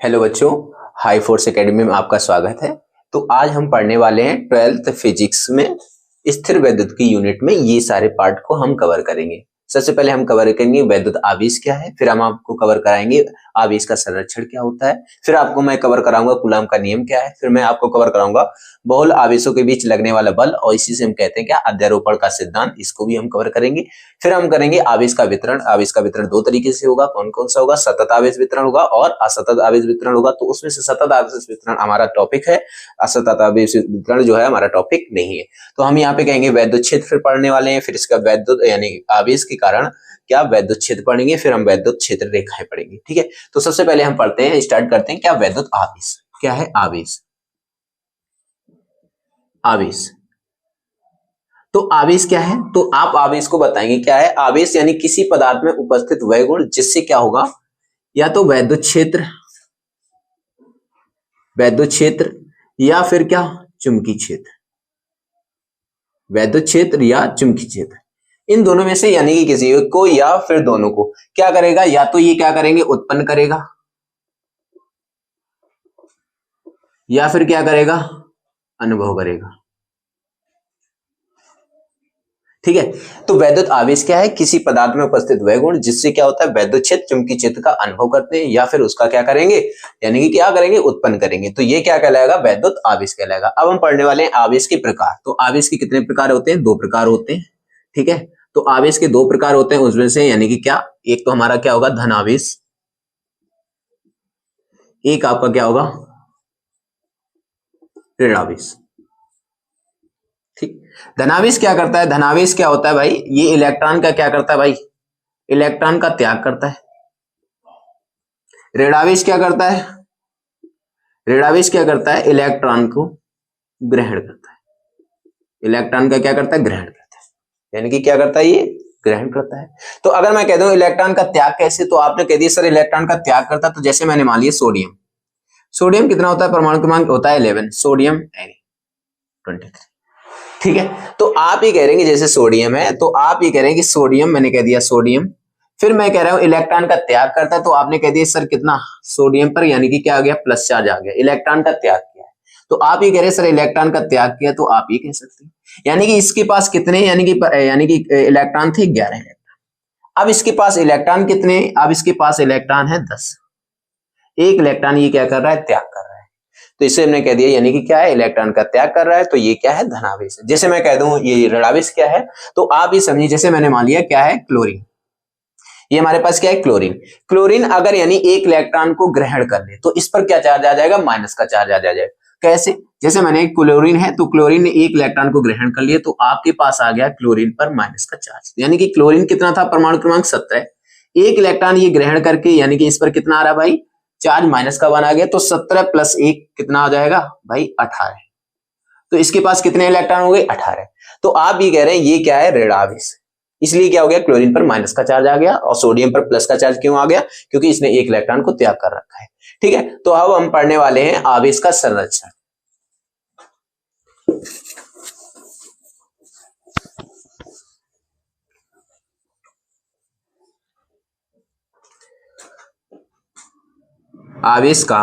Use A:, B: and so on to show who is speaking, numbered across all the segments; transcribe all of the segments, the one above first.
A: Hello बच्चों, high force academy में आपका स्वागत है। तो आज हम पढ़ने वाले हैं 12th फिजिक्स में स्थिर वैद्युत की यूनिट में ये सारे पार्ट को हम कवर करेंगे। सबसे पहले हम कवर करेंगे वैद्युत आवेश क्या है, फिर हम आपको कवर कराएंगे आवेश का संरक्षण क्या होता है, फिर आपको मैं कवर कराऊंगा कूलॉम का नियम क्या है, फिर मैं आपको कवर कराऊंगा बहुल आवेशों के बीच लगने वाला बल और इसी से हम कहते हैं क्या अध्यारोपण का सिद्धांत, इसको भी हम कवर करेंगे। फिर हम करेंगे आवेश का वितरण। आवेश का वितरण दो तरीके से होगा, कौन कौन सा होगा, सतत आवेश वितरण होगा और असतत आवेश वितरण होगा। तो उसमें से सतत आवेश वितरण हमारा टॉपिक है, असतत आवेश वितरण जो है हमारा टॉपिक नहीं है। तो हम यहाँ पे कहेंगे वैद्युत क्षेत्र पढ़ने वाले हैं, फिर इसका वैद्युत यानी आवेश के कारण क्या वैद्युत क्षेत्र पढ़ेंगे, फिर हम वैद्युत क्षेत्र रेखाएं पढ़ेंगे। ठीक है, तो सबसे पहले हम पढ़ते हैं, स्टार्ट करते हैं क्या वैद्युत आवेश क्या है। आवेश आवेश तो आवेश क्या है, तो आप आवेश को बताएंगे क्या है। आवेश यानी किसी पदार्थ में उपस्थित वह गुण जिससे क्या होगा, या तो वैद्युत क्षेत्र या फिर क्या चुंबकीय क्षेत्र, वैद्युत क्षेत्र या चुंबकीय क्षेत्र, इन दोनों में से यानी कि किसी एक को या फिर दोनों को क्या करेगा, या तो ये क्या करेंगे उत्पन्न करेगा या फिर क्या करेगा अनुभव करेगा। ठीक है, तो वैद्युत आवेश क्या है, किसी पदार्थ में उपस्थित वह गुण जिससे क्या होता है वैद्युत क्षेत्र चुंबकीय क्षेत्र का अनुभव करते हैं या फिर उसका क्या करेंगे, यानी कि क्या करेंगे उत्पन्न करेंगे। तो ये क्या कहलाएगा, वैद्युत आवेश कहलाएगा। अब हम पढ़ने वाले हैं आवेश के प्रकार। तो आवेश के कितने प्रकार होते हैं, दो प्रकार होते हैं। ठीक है, तो आवेश के दो प्रकार होते हैं उसमें से, यानी कि क्या, एक तो हमारा क्या होगा धन आवेश, एक आपका क्या होगा ऋण आवेश। ठीक, धनावेश क्या करता है, धनावेश क्या होता है भाई, ये इलेक्ट्रॉन का क्या करता है भाई, इलेक्ट्रॉन का त्याग करता है। ऋणावेश क्या करता है, ऋणावेश क्या करता है इलेक्ट्रॉन को ग्रहण करता है। इलेक्ट्रॉन का क्या करता है, ग्रहण करता है, यानी कि क्या करता है ये ग्रहण करता है। तो अगर मैं कह दूं इलेक्ट्रॉन का त्याग कैसे, तो आपने कह दिया सर इलेक्ट्रॉन का त्याग करता है, तो जैसे मैंने मान लिया सोडियम, सोडियम कितना होता है परमाणु क्रमांक होता है 11, सोडियम 23। ठीक है, तो आप ये कह रहे हैं कि जैसे सोडियम है, तो आप ये कह रहे हैं कि सोडियम, मैंने कह दिया सोडियम, फिर मैं कह रहा हूं इलेक्ट्रॉन का त्याग करता है, तो आपने कह दिया सर कितना सोडियम पर, यानी कि क्या आ गया प्लस चार्ज आ गया, इलेक्ट्रॉन का त्याग किया है। तो आप ये कह रहे हैं सर इलेक्ट्रॉन का त्याग किया, तो आप ये कह सकते हैं यानी कि इसके पास कितने, यानी कि इलेक्ट्रॉन थे 11 इलेक्ट्रॉन। अब इसके पास इलेक्ट्रॉन कितने, अब इसके पास इलेक्ट्रॉन है 10, एक इलेक्ट्रॉन ये क्या कर रहा है त्याग कर रहा है। तो इसे हमने कह दिया यानी कि क्या है इलेक्ट्रॉन का त्याग कर रहा है, तो ये क्या है धनावेश है। जैसे मैं कह दूं ये ऋणावेश क्या है, तो आप ये समझिए, जैसे मैंने मान लिया क्या है क्लोरीन, ये हमारे पास क्या है क्लोरीन, क्लोरीन अगर यानी एक इलेक्ट्रॉन को ग्रहण कर ले तो इस पर क्या चार्ज आ जाएगा, माइनस का चार्ज आ जाएगा। कैसे, जैसे मैंने क्लोरीन है, तो क्लोरीन ने एक इलेक्ट्रॉन को ग्रहण कर लिया, तो आपके पास आ गया क्लोरीन पर माइनस का चार्ज, यानी कि क्लोरीन कितना था परमाणु क्रमांक 17, एक इलेक्ट्रॉन ये ग्रहण करके यानी कि इस पर कितना आ रहा है भाई चार्ज माइनस का 1 आ गया, तो 17 प्लस 1 कितना आ जाएगा भाई 18। तो इसके पास कितने इलेक्ट्रॉन हो गए 18। तो आप ये कह रहे हैं ये क्या है ऋणावेश, इसलिए क्या हो गया क्लोरीन पर माइनस का चार्ज आ गया और सोडियम पर प्लस का चार्ज क्यों आ गया, क्योंकि इसने एक इलेक्ट्रॉन को त्याग कर रखा है। ठीक है, तो अब हम पढ़ने वाले हैं आवेश का संरक्षण। आवेश का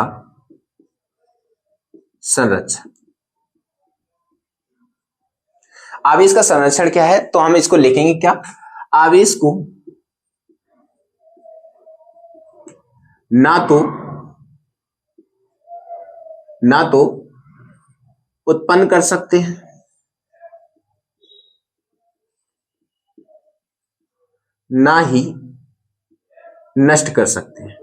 A: संरक्षण, आवेश का संरक्षण क्या है, तो हम इसको लिखेंगे क्या, आवेश को ना तो उत्पन्न कर सकते हैं, ना ही नष्ट कर सकते हैं,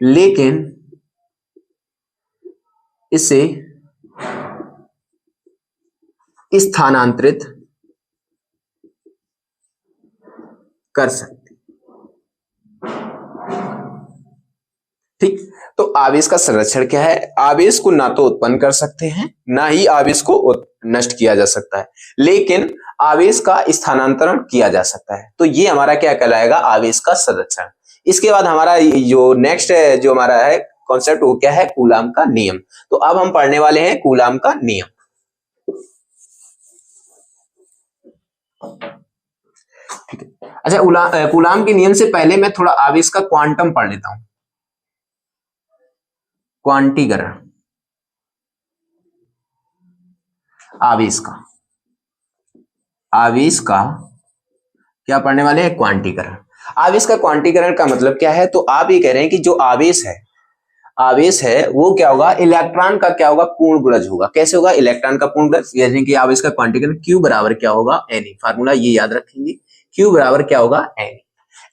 A: लेकिन इसे स्थानांतरित कर सकते। ठीक, तो आवेश का संरक्षण क्या है, आवेश को ना तो उत्पन्न कर सकते हैं ना ही आवेश को नष्ट किया जा सकता है, लेकिन आवेश का स्थानांतरण किया जा सकता है। तो ये हमारा क्या कहलाएगा आवेश का संरक्षण। इसके बाद हमारा जो नेक्स्ट जो हमारा है कॉन्सेप्ट वो क्या है कूलाम का नियम। तो अब हम पढ़ने वाले हैं कूलाम का नियम। ठीक है। अच्छा, कूलाम के नियम से पहले मैं थोड़ा आवेश का क्वांटम पढ़ लेता हूं। क्वांटीकरण आवेश का, आवेश का क्या पढ़ने वाले हैं? क्वांटीकरण। आवेश का क्वांटीकरण का मतलब क्या है? तो आप ये कह रहे हैं कि जो आवेश है, आवेश है वो क्या होगा? इलेक्ट्रॉन का क्या होगा? पूर्ण गुणज होगा। कैसे होगा? इलेक्ट्रॉन का पूर्ण गुणज, यानी कि आवेश का क्वांटीकरण Q बराबर क्या होगा? N। फार्मूला ये याद रखेंगे, Q बराबर क्या होगा? N।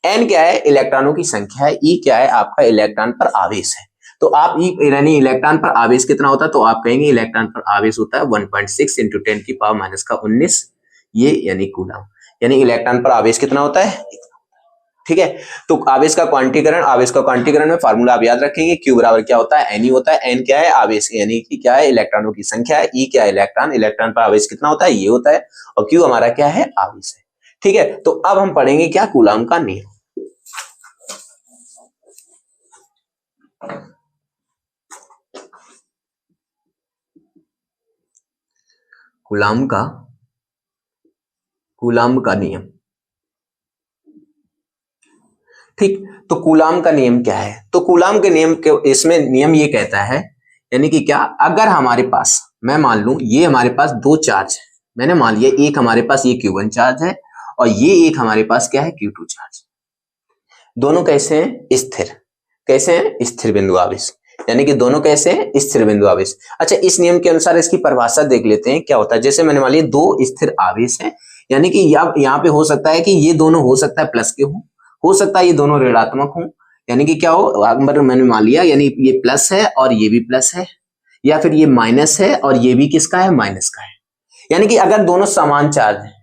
A: N क्या है? इलेक्ट्रॉनों की संख्या है। E क्या है? आपका इलेक्ट्रॉन पर आवेश है। तो आप यानी इलेक्ट्रॉन पर आवेश कितना होता है? तो आप कहेंगे इलेक्ट्रॉन पर आवेश होता है 1.6 इंटू 10 की पावर माइनस का 19, ये यानी कूलम। यानी इलेक्ट्रॉन पर आवेश कितना होता है? ठीक है। तो आवेश का क्वांटीकरण, आवेश का क्वांटीकरण में फार्मूला आप याद रखेंगे, Q बराबर क्या होता है? Ne होता है। N क्या है? आवेश, यानी कि क्या है? इलेक्ट्रॉनों की संख्या है। E क्या है? इलेक्ट्रॉन, इलेक्ट्रॉन पर आवेश कितना होता है? ये होता है। और Q हमारा क्या है? आवेश है। ठीक है। तो अब हम पढ़ेंगे क्या? कूलम का नियम। कूलम का नियम। ठीक। तो कूलम का नियम क्या है? तो कूलम के नियम के, इसमें नियम ये कहता है, यानी कि क्या, अगर हमारे पास, मैं मान लूं ये हमारे पास दो चार्ज है, मैंने मान लिया एक हमारे पास ये Q1 चार्ज है और ये एक हमारे पास क्या है? Q2 charge. दोनों कैसे हैं? स्थिर। कैसे हैं? स्थिर बिंदु आवेश। यानी कि दोनों कैसे हैं? स्थिर बिंदु आवेश। अच्छा, इस नियम के अनुसार इसकी परिभाषा देख लेते हैं क्या होता है। जैसे मैंने मान लिया दो स्थिर आवेश हैं, यानी कि यहाँ पे हो सकता है कि ये दोनों हो सकता है प्लस के हो सकता है ये दोनों ऋणात्मक हो, यानी कि क्या हो, अगर मैंने मान लिया यानी ये प्लस है और ये भी प्लस है, या फिर ये माइनस है और ये भी किसका है? माइनस का है। यानी कि अगर दोनों समान चार्ज हैं,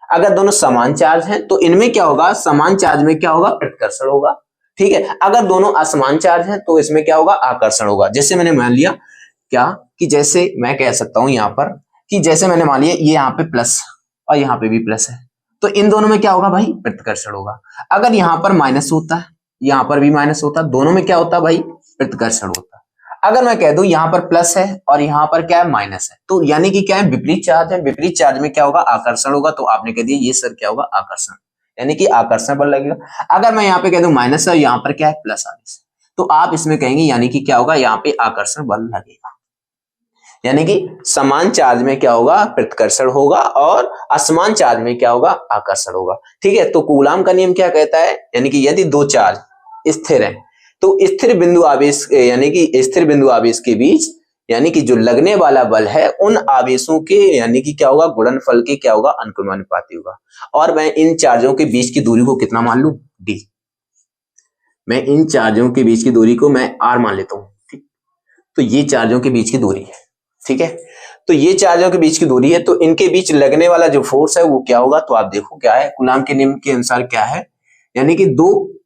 A: अगर दोनों समान चार्ज हैं तो इनमें क्या होगा? समान चार्ज में क्या होगा? प्रतिकर्षण होगा। ठीक है। अगर दोनों असमान चार्ज हैं तो इसमें क्या होगा? आकर्षण होगा। जैसे मैंने मान लिया क्या, कि जैसे मैं कह सकता हूं यहां पर कि जैसे मैंने मान लिया ये यहाँ पे प्लस और यहाँ पे भी प्लस है, तो इन दोनों में क्या होगा भाई? प्रतिकर्षण होगा। अगर यहां पर माइनस होता है, यहां पर भी माइनस होता, दोनों में क्या होता भाई? प्रतिकर्षण होता। अगर मैं कह दूं यहां पर प्लस है और यहां पर क्या है? माइनस है, तो यानी कि क्या है? विपरीत चार्ज है। विपरीत चार्ज में क्या होगा? आकर्षण होगा। तो आपने कह दिया ये सर क्या होगा? आकर्षण, यानी कि आकर्षण बल लगेगा। अगर मैं यहाँ पे कह दूं माइनस है और यहाँ पर क्या है? प्लस आवेश, तो आप इसमें कहेंगे यानी कि क्या होगा? यहाँ पे आकर्षण बल लगेगा। यानी कि समान चार्ज में क्या होगा? प्रतिकर्षण होगा और असमान चार्ज में क्या होगा? आकर्षण होगा। ठीक है। तो कूलम का नियम क्या कहता है? यानी कि यदि दो चार्ज स्थिर है तो स्थिर बिंदु आवेश, यानी कि स्थिर बिंदु आवेश के बीच, यानी कि जो लगने वाला बल है उन आवेशों के, यानी कि क्या होगा? गुणनफल के क्या होगा? अनुक्रमानुपाती होगा। और मैं इन चार्जों के बीच की दूरी को कितना मान लूं? D। मैं इन चार्जों के बीच की दूरी को मैं R मान लेता हूं। ठीक। तो ये चार्जों के बीच की दूरी है। ठीक है। तो ये चार्जों के बीच की दूरी है, तो इनके बीच लगने वाला जो फोर्स है वो क्या होगा? तो आप देखो क्या है, कूलम के नियम के अनुसार क्या है, यानी कि दो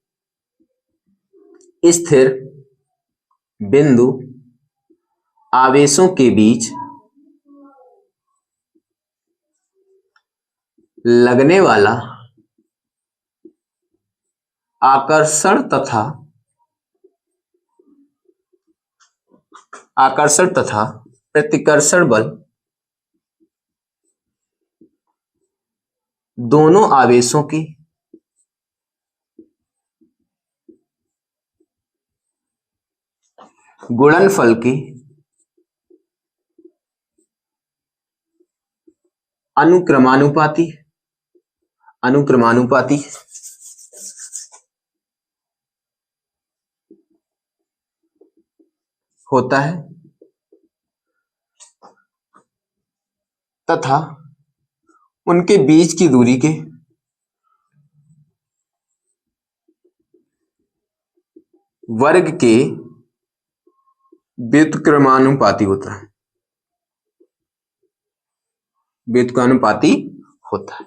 A: स्थिर बिंदु आवेशों के बीच लगने वाला आकर्षण तथा प्रतिकर्षण बल दोनों आवेशों की गुणनफल की अनुक्रमानुपाती होता है तथा उनके बीच की दूरी के वर्ग के व्युत्क्रमानुपाती होता है। व्युत्क्रमानुपाती होता है।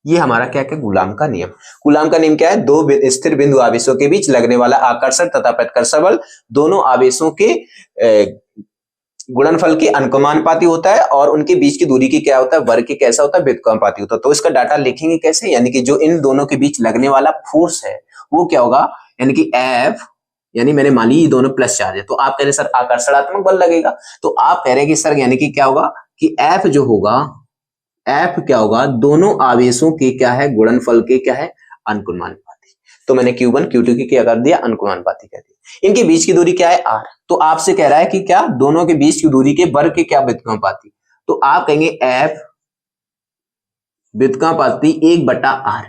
A: ये हमारा क्या क्या? कूलम का नियम। कूलम का नियम क्या है? दो स्थिर बिंदु आवेशों के बीच लगने वाला आकर्षण तथा प्रतिकर्षण बल दोनों आवेशों के गुणनफल के अनुक्रमानुपाती होता है और उनके बीच की दूरी की क्या होता है? वर्ग के कैसा होता है? व्युत्क्रमानुपाती होता है। तो इसका डाटा लिखेंगे कैसे? यानी कि जो इन दोनों के बीच लगने वाला फोर्स है वो क्या होगा? यानी कि F, यानी मैंने मान ली ये दोनों प्लस चार्ज है, तो आप कह रहे सर आकर्षणात्मक बल लगेगा, तो आप कह रहे हैं कि सर यानी कि क्या होगा कि F जो होगा, एफ क्या होगा, दोनों आवेशों के क्या है, गुणनफल के क्या है, अनुक्रमानुपाती। तो मैंने Q1 Q2 की क्या कर दिया, अनुक्रमानुपाती कर दिया। इनके बीच की दूरी क्या है, R। तो आपसे कह रहा है कि क्या दोनों के बीच की दूरी के वर्ग के क्या व्युत्क्रमानुपाती, तो आप कहेंगे F व्युत्क्रमानुपाती 1/R,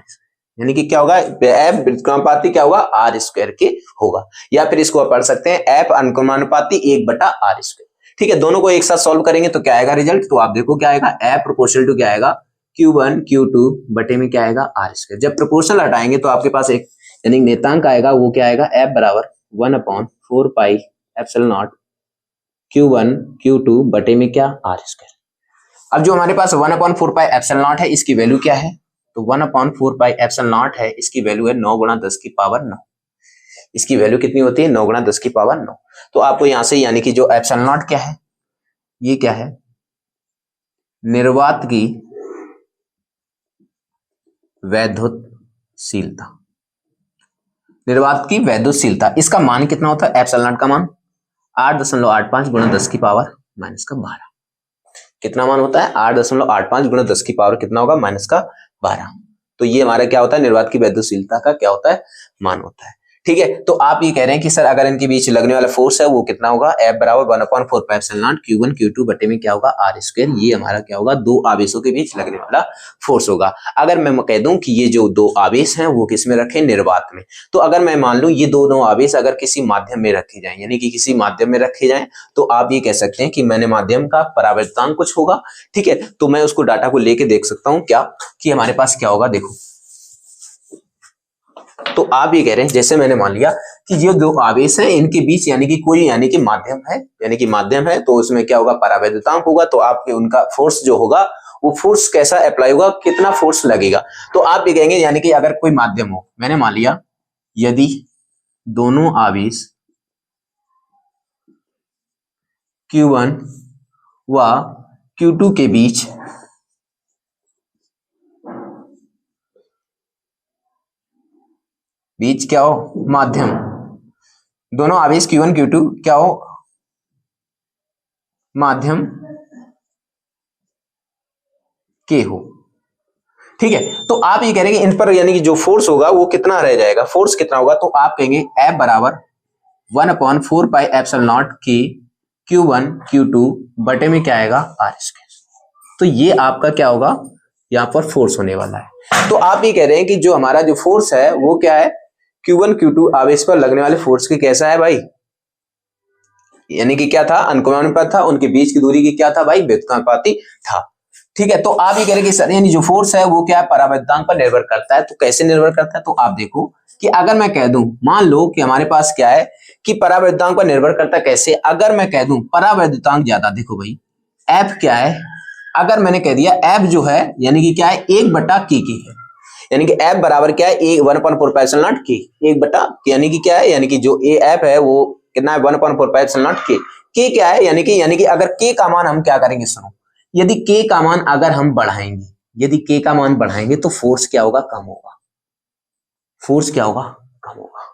A: यानी कि क्या होगा, F व्युत्क्रमानुपाती क्या होगा, R² के होगा। या फिर इसको आप पढ़ सकते हैं F अनुक्रमानुपाती 1/R²। ठीक है, दोनों को एक साथ सॉल्व करेंगे तो क्या आएगा रिजल्ट, तो आप देखो क्या आएगा, F प्रोपोर्शनल टू क्या आएगा, Q1 Q2 बटे में क्या आएगा, R²। जब प्रोपोर्शनल हटाएंगे तो आपके पास एक यानी नेतांक आएगा, वो क्या आएगा, F बराबर 1/4 pi epsilon not Q1 Q2 बटे में क्या, R²। अब जो हमारे पास 1/4 पाई एप्सिलॉन नॉट है, इसकी वैल्यू क्या है, तो 1/4 पाई एप्सिलॉन नॉट है, इसकी वैल्यू है 9 × 10⁹ इसकी वैल्यू कितनी होती है, 9 × 10⁹ तो आपको यहां से यानी कि जो एप्सिलॉन नॉट क्या है, ये क्या है, निर्वात की वैद्युतशीलता, निर्वात की वैद्युतशीलता, इसका मान कितना होता है, एप्सिलॉन नॉट का मान 8.85 × 10⁻⁻12 कितना मान होता है, 8.85 × 10⁻, कितना होगा, -12। तो ये हमारा क्या होता है, निर्वात की वैद्युतशीलता का क्या होता है, मान होता है। ठीक है, तो आप ये कह रहे हैं कि सर अगर इनके बीच लगने वाला फोर्स है वो कितना होगा, F बराबर 1/4 pi epsilon not Q1 Q2 बटे में क्या होगा, R²। ये हमारा क्या होगा, दो आवेशों के बीच लगने वाला फोर्स होगा। अगर मैं कह दूं कि ये जो दो आवेश हैं वो किस में रखे, निर्वात में, तो अगर मैं मान लूं ये दोनों आवेश अगर किसी माध्यम में रखे जाएं, यानी कि किसी माध्यम में रखे जाएं, तो आप ये कह सकते हैं कि मैंने माध्यम का परावर्तनांक कुछ होगा। ठीक है, तो मैं उसको डाटा को लेके देख सकता हूं क्या, कि हमारे पास क्या होगा, देखो तो आप ये कह रहे हैं, जैसे मैंने मान लिया कि ये दो आवेश हैं, इनके बीच यानी कि कोई यानी कि माध्यम है, यानी कि माध्यम है, तो उसमें क्या होगा, परावैद्युतांक होगा, तो आपके उनका फोर्स जो होगा वो फोर्स कैसा अप्लाई होगा, कितना फोर्स लगेगा। तो आप ये कहेंगे यानी कि अगर कोई माध्यम हो, मैंने मान लिया यदि दोनों आवेश Q1 व Q2 के बीच क्या हो, माध्यम, दोनों आवेश Q1 Q2 क्या हो, माध्यम के हो। ठीक है, तो आप ये कह रहे हैं कि इन पर यानी कि जो फोर्स होगा वो कितना रह जाएगा, फोर्स कितना होगा, तो आप कहेंगे F बराबर 1/4 पाई एप्सिलॉन नॉट के Q1 Q2 बटे में क्या आएगा, R²। तो ये आपका क्या होगा, यहाँ पर फोर्स होने वाला है। तो आप ये कह रहे हैं कि जो हमारा जो फोर्स है वो क्या है, Q1 Q2 आवेश पर लगने वाले फोर्स की कैसा है भाई, यानी कि क्या था, अनुक्रमानुपात था, उनके बीच की दूरी की क्या था भाई, व्युत्क्रमानुपाती था। ठीक है, तो आप ये कह रहे हैं कि सर यानी जो फोर्स है वो क्या है, परावैद्युतांक पर निर्भर करता है। तो कैसे निर्भर करता है, तो आप देखो कि अगर मैं कह दूं, मान लो कि हमारे पास क्या है कि परावैद्युतांक पर निर्भर करता है, कैसे, अगर मैं कह दूं परावैद्युतांक ज्यादा, देखो भाई F क्या है, अगर मैंने कह दिया F जो है यानी कि क्या है, 1/K है, यानी कि F बराबर क्या है, 1/4 पाई एप्सिलॉन नॉट K, 1/, यानी कि क्या है, यानी कि जो F है वो कितना है, 1/4 पाई एप्सिलॉन नॉट K क्या है, यानी कि अगर K का मान हम क्या करेंगे, सुनो, यदि K का मान अगर हम बढ़ाएंगे, यदि K का मान बढ़ाएंगे तो फोर्स क्या होगा, कम होगा, फोर्स क्या होगा, कम होगा,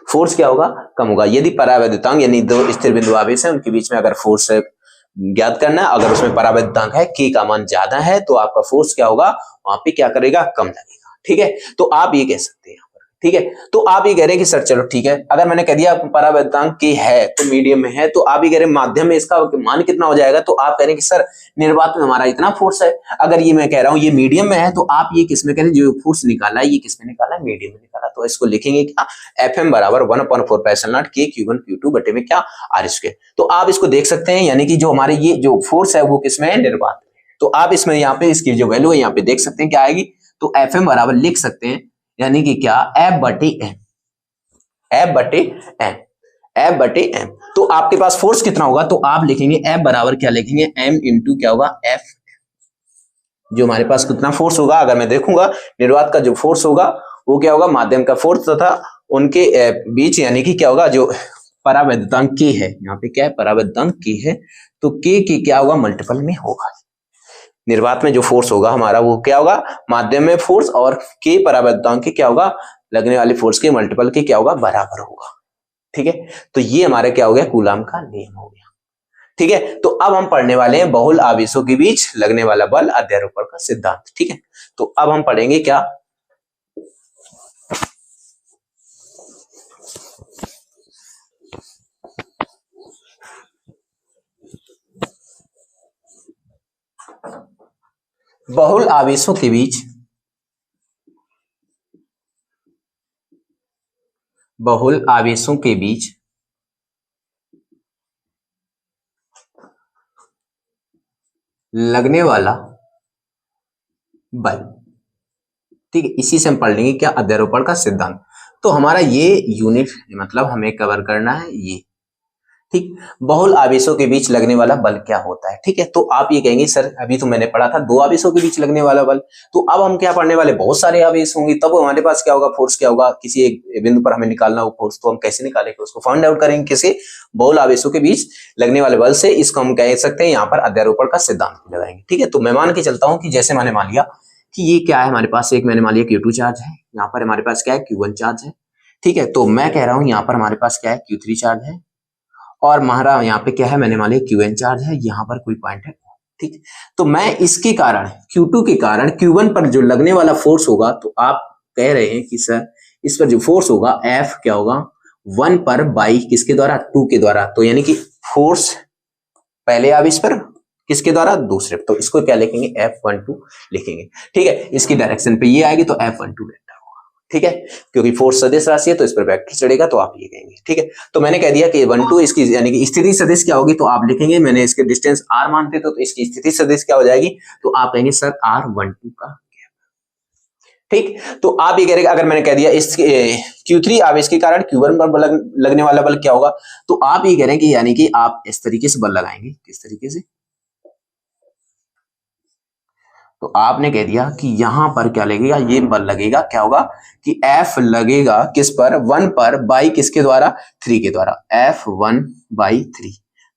A: फोर्स क्या होगा, कम होगा। यदि परावैद्युतांक यानी दो स्थिर बिंदु आवेश है उनके बीच में अगर फोर्स ज्ञात करना है, अगर उसमें परावैद्युतांक है, K का मान ज्यादा है, तो आपका फोर्स क्या होगा, वहां पे क्या करेगा, कम लगेगा। ठीक है, तो आप ये कह सकते हैं। ठीक है, तो आप ये कह रहे हैं कि सर चलो ठीक है, अगर मैंने कह दिया परावैद्युतांक K है तो मीडियम में है, तो आप ये कह रहे हैं माध्यम में इसका मान कितना हो जाएगा, तो आप कह रहे हैं कि सर निर्वात में हमारा इतना फोर्स है। अगर ये मैं कह रहा हूं ये मीडियम में है, तो आप ये किस में कह रहे हैं, जो फोर्स निकाला है ये किस में निकाला है, मीडियम में निकाला। तो इसको लिखेंगे क्या, FM बराबर 1/4 pi epsilon not K Q1 Q2 बटे में क्या, R²। तो आप इसको देख सकते हैं, यानी कि जो हमारे ये जो फोर्स है वो किसमें है, निर्वात में। तो आप इसमें यहाँ पे इसकी जो वैल्यू है यहाँ पे देख सकते हैं क्या आएगी, तो FM बराबर लिख सकते हैं यानी कि क्या, F बटे M, F बटे M, F बटे M। तो आपके पास फोर्स कितना होगा, तो आप लिखेंगे F बराबर क्या लिखेंगे, M इंटू क्या होगा, F, जो हमारे पास कितना फोर्स होगा, अगर मैं देखूंगा निर्वात का जो फोर्स होगा वो क्या होगा, माध्यम का फोर्स तथा उनके बीच यानी कि क्या होगा, जो परावैद्युतांक K है, यहाँ पे क्या है, परावैद्युतांक K है, तो K के क्या होगा, मल्टीपल में होगा। निर्वात में जो फोर्स होगा हमारा वो क्या होगा, माध्यम में फोर्स, और K परावैद्युतांक के क्या होगा, लगने वाले फोर्स के मल्टीपल के क्या होगा, बराबर होगा। ठीक है, तो ये हमारा क्या हो गया, कूलाम का नियम हो गया। ठीक है, तो अब हम पढ़ने वाले हैं बहुल आवेशों के बीच लगने वाला बल, अध्यारोपण का सिद्धांत। ठीक है, तो अब हम पढ़ेंगे क्या, बहुल आवेशों के बीच, बहुल आवेशों के बीच लगने वाला बल। ठीक है, इसी से हम पढ़ लेंगे क्या, अध्यारोपण का सिद्धांत। तो हमारा ये यूनिट मतलब हमें कवर करना है ये। ठीक, बहुल आवेशों के बीच लगने वाला बल क्या होता है। ठीक है, तो आप ये कहेंगे सर अभी तो मैंने पढ़ा था दो आवेशों के बीच लगने वाला बल, तो अब हम क्या पढ़ने वाले, बहुत सारे आवेश होंगे, तब हमारे पास क्या होगा, फोर्स क्या होगा, किसी एक बिंदु पर हमें निकालना हो फोर्स, तो हम कैसे निकालेंगे, उसको फाइंड आउट करेंगे कैसे, बहुल आवेशों के बीच लगने वाले बल से। इसको हम कह सकते हैं यहाँ पर अध्यारोपण का सिद्धांत लगाएंगे। ठीक है, तो मैं मान के चलता हूँ कि जैसे मैंने मान लिया कि ये क्या है हमारे पास, एक मैंने मान लिया Q2 चार्ज है, यहाँ पर हमारे पास क्या है Q1 चार्ज है। ठीक है, तो मैं कह रहा हूँ यहाँ पर हमारे पास क्या है Q3 चार्ज है, और हमारा यहाँ पे क्या है, मैंने मान लिया Qn चार्ज है, यहाँ पर कोई पॉइंट है। ठीक, तो मैं इसके कारण Q2 के कारण Q1 पर जो लगने वाला फोर्स होगा, तो आप कह रहे हैं कि सर इस पर जो फोर्स होगा F क्या होगा, 1 पर बाई किसके द्वारा, 2 के द्वारा, तो यानी कि फोर्स पहले आवेश पर किसके द्वारा, दूसरे, तो इसको क्या लिखेंगे, F12 लिखेंगे। ठीक है, इसकी डायरेक्शन पे ये आएगी तो F12 वेक्टर होगा। ठीक है, क्योंकि फोर्स सदिश राशि है तो इस पर वेक्टर चढ़ेगा, तो आप ये कहेंगे। ठीक है, तो मैंने कह दिया कि 12 इसकी यानी कि स्थिति सदिश क्या होगी, तो आप लिखेंगे, मैंने इसके डिस्टेंस r मानते तो इसकी स्थिति सदिश क्या हो जाएगी, तो आप कहेंगे सर R12 का। ठीक, तो आप ये कह रहे हैं अगर मैंने कह दिया इस Q3 आवेश के कारण Q1 पर लगने वाला बल क्या होगा, तो आप ये कह रहे हैं कि यानी कि आप इस तरीके से बल लगाएंगे, किस तरीके से, तो आपने कह दिया कि यहां पर क्या लगेगा, ये बल लगेगा, क्या होगा कि F लगेगा किस पर, 1 पर बाई किसके द्वारा, 3 के द्वारा, F1/3,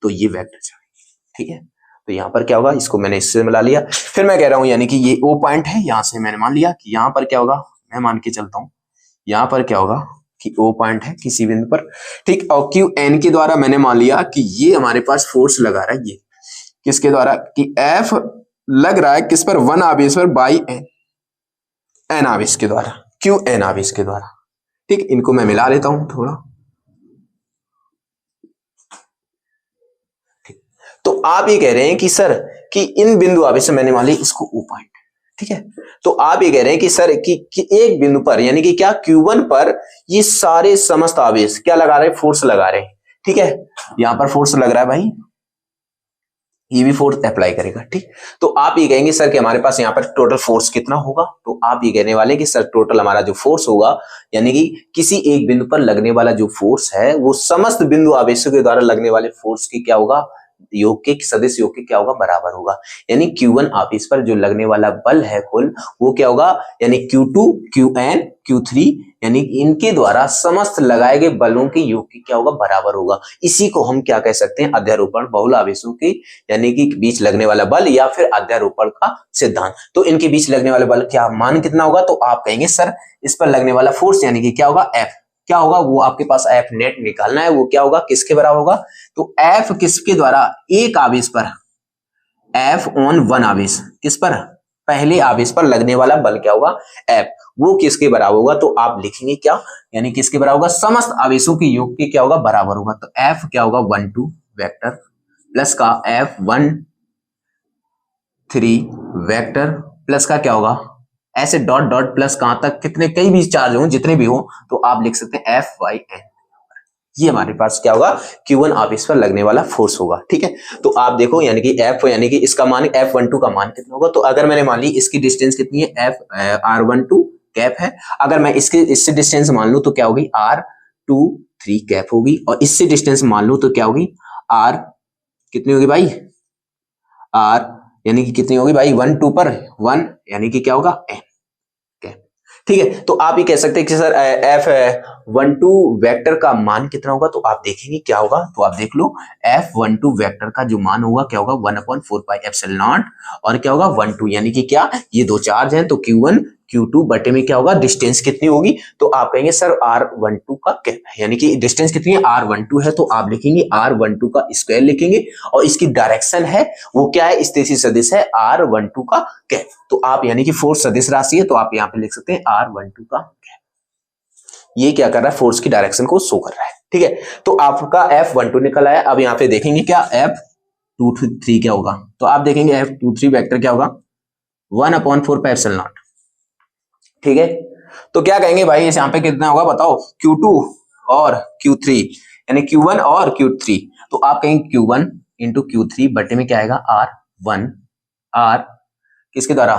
A: तो ये वेक्टर चलेगा। ठीक है, तो यहां पर क्या होगा, इसको मैंने इससे मिला लिया, फिर मैं कह रहा हूं यानी कि ये O पॉइंट है, यहां से मैंने मान लिया कि यहां पर क्या होगा, मैं मान के चलता हूं यहां पर क्या होगा कि O पॉइंट है किसी बिंदु पर। ठीक, और Qn के द्वारा मैंने मान लिया कि ये हमारे पास फोर्स लगा रहा है, ये किसके द्वारा, कि F लग रहा है किस पर, 1 आवेश पर बाई n आवेश के द्वारा, Qn आवेश के द्वारा। ठीक, इनको मैं मिला लेता हूं थोड़ा। ठीक, तो आप ये कह रहे हैं कि सर कि इन बिंदु आवेश से मैंने मान ली इसको O पॉइंट। ठीक है, तो आप ये कह रहे हैं कि सर कि एक बिंदु पर यानी कि क्या Q1 पर ये सारे समस्त आवेश क्या लगा रहे हैं, फोर्स लगा रहे हैं। ठीक है, यहां पर फोर्स लग रहा है भाई, ये भी फोर्स अप्लाई करेगा। ठीक, तो आप ये कहेंगे सर कि हमारे पास यहाँ पर टोटल फोर्स कितना होगा, तो आप ये कहने वाले कि सर टोटल हमारा जो फोर्स होगा यानी कि किसी एक बिंदु पर लगने वाला जो फोर्स है वो समस्त बिंदु आवेशों के द्वारा लगने वाले फोर्स की क्या होगा, योग के सदिश योग के क्या होगा, बराबर होगा। यानी Q1 आवेश पर जो लगने वाला बल है कुल, वो क्या होगा, यानी Q2 Qn Q3 यानी इनके द्वारा समस्त लगाए गए बलों के योग की क्या होगा, बराबर होगा। इसी को हम क्या कह सकते हैं, अध्यारोपण बहुल आवेशों की यानी कि बीच लगने वाला बल या फिर अध्यारोपण का सिद्धांत। तो इनके बीच लगने वाला बल क्या मान कितना होगा, तो आप कहेंगे सर इस पर लगने वाला फोर्स यानी कि क्या होगा, F क्या होगा, वो आपके पास F नेट निकालना है, वो क्या होगा, किसके बराबर होगा, तो F किसके द्वारा, एक आवेश पर F ऑन 1 आवेश, किस पर, पहले आवेश पर लगने वाला बल क्या होगा F, वो किसके बराबर होगा, तो आप लिखेंगे क्या, यानी किसके बराबर होगा, समस्त आवेशों के योग के क्या होगा, बराबर होगा। तो F क्या होगा 12 वेक्टर प्लस का F13 वेक्टर प्लस का क्या होगा, ऐसे डॉट डॉट प्लस कहां तक, कितने कई भी चार्ज हो जितने भी हो, तो आप लिख सकते हैं F/n, ये हमारे पास क्या होगा, Q1 आवेश पर लगने वाला फोर्स होगा। ठीक है, तो आप देखो यानी कि F यानी कि इसका मान F12 का मान कितना होगा, तो अगर मैंने मान ली इसकी डिस्टेंस कितनी है, R12 कैप है, अगर मैं इससे डिस्टेंस मान लूं तो क्या होगी, R23 कैप होगी, और इससे डिस्टेंस मान लूं तो क्या होगी, R कितनी होगी भाई, R यानी कि कितनी होगी भाई, 1 2 पर 1 यानी कि क्या होगा n कैप। ठीक है, तो आप ये कह सकते हैं कि सर F F12 वेक्टर का मान कितना होगा, तो आप देखेंगे क्या होगा, तो आप देख लो F12 वेक्टर का जो मान होगा क्या होगा 1/4πε0 और क्या होगा 12, यानी कि क्या, ये दो चार्ज हैं तो Q1 Q2 बटे में क्या होगा, डिस्टेंस कितनी होगी, तो आप कहेंगे सर R12 का क्या है, यानी कि डिस्टेंस कितनी है, R12 है, तो आप लिखेंगे R12 का स्क्वायर लिखेंगे और इसकी डायरेक्शन है वो क्या है, स्थिति सदिश है R12 का कैप, तो आप यानी कि फोर्स सदिश राशि है तो आप यहाँ पे लिख सकते हैं R12 का कैप। ये क्या कर रहा है, फोर्स की डायरेक्शन को शो कर रहा है, ठीक है। तो आपका F12 निकल आया। अब यहाँ पे देखेंगे क्या F23 क्या होगा, तो आप देखेंगे F23 वेक्टर क्या होगा 1/4πε0, ठीक है। तो क्या कहेंगे भाई, इस यहाँ पे कितना होगा बताओ, Q2 और Q3, यानी Q1 और Q3, तो आप कहेंगे Q1 इंटू Q3 बटे में क्या आएगा R1, R किसके द्वारा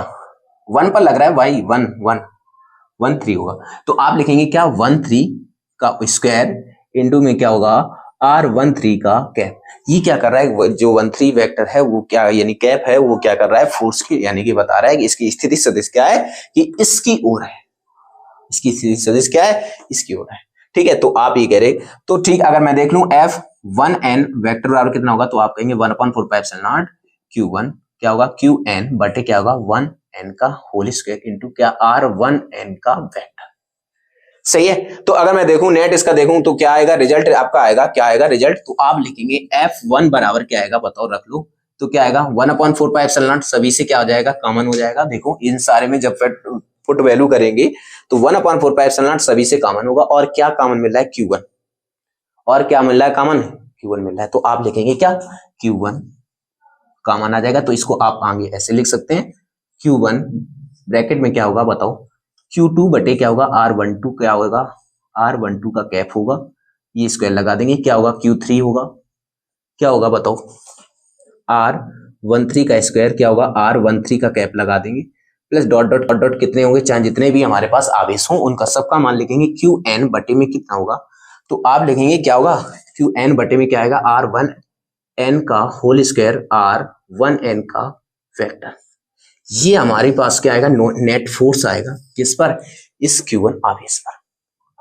A: 1 पर लग रहा है भाई, 1 होगा, तो आप लिखेंगे क्या 13 का स्क्वायर इंटू में क्या होगा R13 का कैप। ये क्या कर रहा है, जो 13 वेक्टर है वो क्या, यानी कैप है वो क्या कर रहा है, फोर्स की, यानी कि बता रहा है कि इसकी स्थिति सदिश क्या है, कि इसकी ओर है, इसकी स्थिति सदिश क्या है, इसकी ओर है, ठीक है। तो आप ये कह रहे, तो ठीक, अगर मैं देख लूं F1n वेक्टर बराबर कितना होगा, तो आप कहेंगे 1/4πε0 Q1 क्या होगा Qn बटे क्या होगा 1n का होल स्क्वायर इंटू क्या R1n का वेक्टर, सही है। तो अगर मैं देखूं नेट इसका देखूं तो क्या आएगा रिजल्ट, आपका आएगा क्या आएगा रिजल्ट, तो आप लिखेंगे F1 बराबर क्या आएगा बताओ, रख लो, तो क्या आएगा 1/4πε0, सभी से क्या हो जाएगा, कॉमन हो जाएगा। देखो इन सारे में जब पुट वैल्यू करेंगे तो 1/4πε0 सभी से कॉमन होगा, और क्या कॉमन मिल रहा है Q1, और क्या मिल रहा है कॉमन, Q1 मिल रहा है, तो आप लिखेंगे क्या Q1 कॉमन आ जाएगा, तो इसको आप आगे ऐसे लिख सकते हैं Q1 ब्रैकेट में क्या होगा बताओ, Q2 बटे क्या होगा R12 क्या होगा, R12 का कैप होगा, ये स्क्वायर लगा देंगे, क्या होगा Q3 होगा, क्या होगा बताओ R13 का स्क्वायर क्या होगा, R13 का कैप लगा देंगे, plus dot dot dot dot कितने होंगे, चाहे जितने भी हमारे पास आवेश हों उनका सबका मान लिखेंगे, Qn बटे में कितना होगा, तो आप लिखेंगे क्या होगा Qn बटे में क्या आएगा R1n का होल स्क्वायर R1n का वेक्टर। ये हमारे पास क्या आएगा, नेट फोर्स आएगा किस पर, इस Q1 आवेश पर,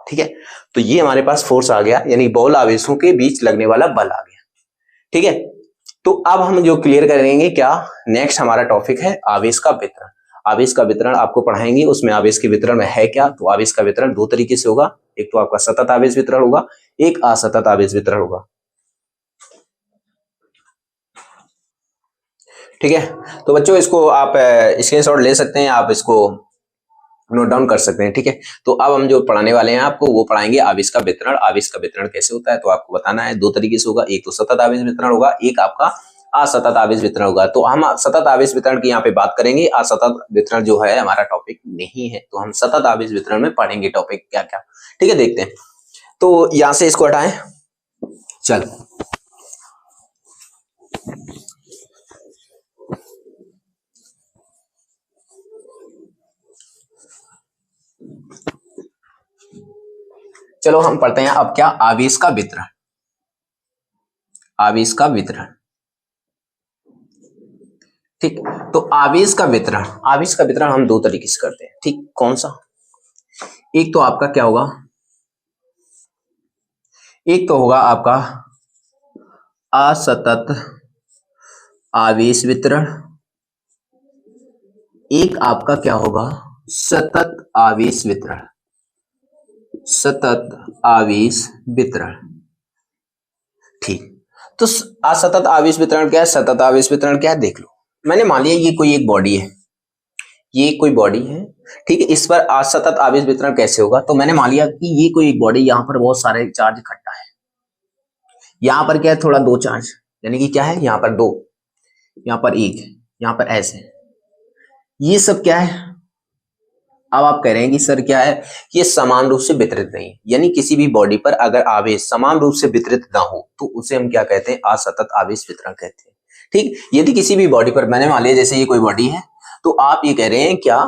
A: ठीक है। तो ये हमारे पास फोर्स आ गया, यानी बॉल आवेशों के बीच लगने वाला बल आ गया, ठीक है। तो अब हम जो क्लियर करेंगे क्या, नेक्स्ट हमारा टॉपिक है आवेश का वितरण। आवेश का वितरण आपको पढ़ाएंगे, उसमें आवेश के वितरण में है क्या, तो आवेश का वितरण दो तरीके से होगा, एक तो आपका सतत आवेश वितरण होगा, एक असतत आवेश वितरण होगा, ठीक है। तो बच्चों इसको आप स्क्रीनशॉट ले सकते हैं, आप इसको नोट डाउन कर सकते हैं, ठीक है। तो अब हम जो पढ़ाने वाले हैं आपको वो पढ़ाएंगे आवेश का वितरण। आवेश का वितरण कैसे होता है तो आपको बताना है, दो तरीके से होगा, एक तो सतत आवेश वितरण होगा, एक आपका असतत आवेश वितरण होगा। तो हम सतत आवेश वितरण की यहाँ पे बात करेंगे, असतत वितरण जो है हमारा टॉपिक नहीं है, तो हम सतत आवेश वितरण में पढ़ेंगे टॉपिक क्या क्या, ठीक है। देखते हैं, तो यहाँ से इसको हटाएं, चल चलो हम पढ़ते हैं अब क्या, आवेश का वितरण। आवेश का वितरण, ठीक। तो आवेश का वितरण, आवेश का वितरण हम दो तरीके से करते हैं, ठीक। कौन सा, एक तो आपका क्या होगा, एक तो होगा आपका असतत आवेश वितरण, एक आपका क्या होगा सतत आवेश वितरण, सतत आवेश वितरण, ठीक। तो असतत आवेश वितरण क्या है, सतत आवेश वितरण क्या है, देख लो। मैंने मान लिया ये कोई एक बॉडी है, ये कोई बॉडी है, ठीक है। इस पर असतत आवेश वितरण कैसे होगा, तो मैंने मान लिया कि ये कोई एक बॉडी, यहाँ पर बहुत सारे चार्ज इकट्ठा है, यहाँ पर क्या है थोड़ा दो चार्ज, यानी कि क्या है यहाँ पर दो, यहाँ पर एक, यहाँ पर ऐसे, ये सब क्या है। अब आप कह रहे हैं कि सर क्या है, ये समान रूप से वितरित नहीं है, यानी किसी भी बॉडी पर अगर आवेश समान रूप से वितरित ना हो तो उसे हम क्या कहते हैं, असतत आवेश वितरण कहते हैं, ठीक। यदि किसी भी बॉडी पर, मैंने मान लिया जैसे ये कोई बॉडी है, तो आप ये कह रहे हैं क्या,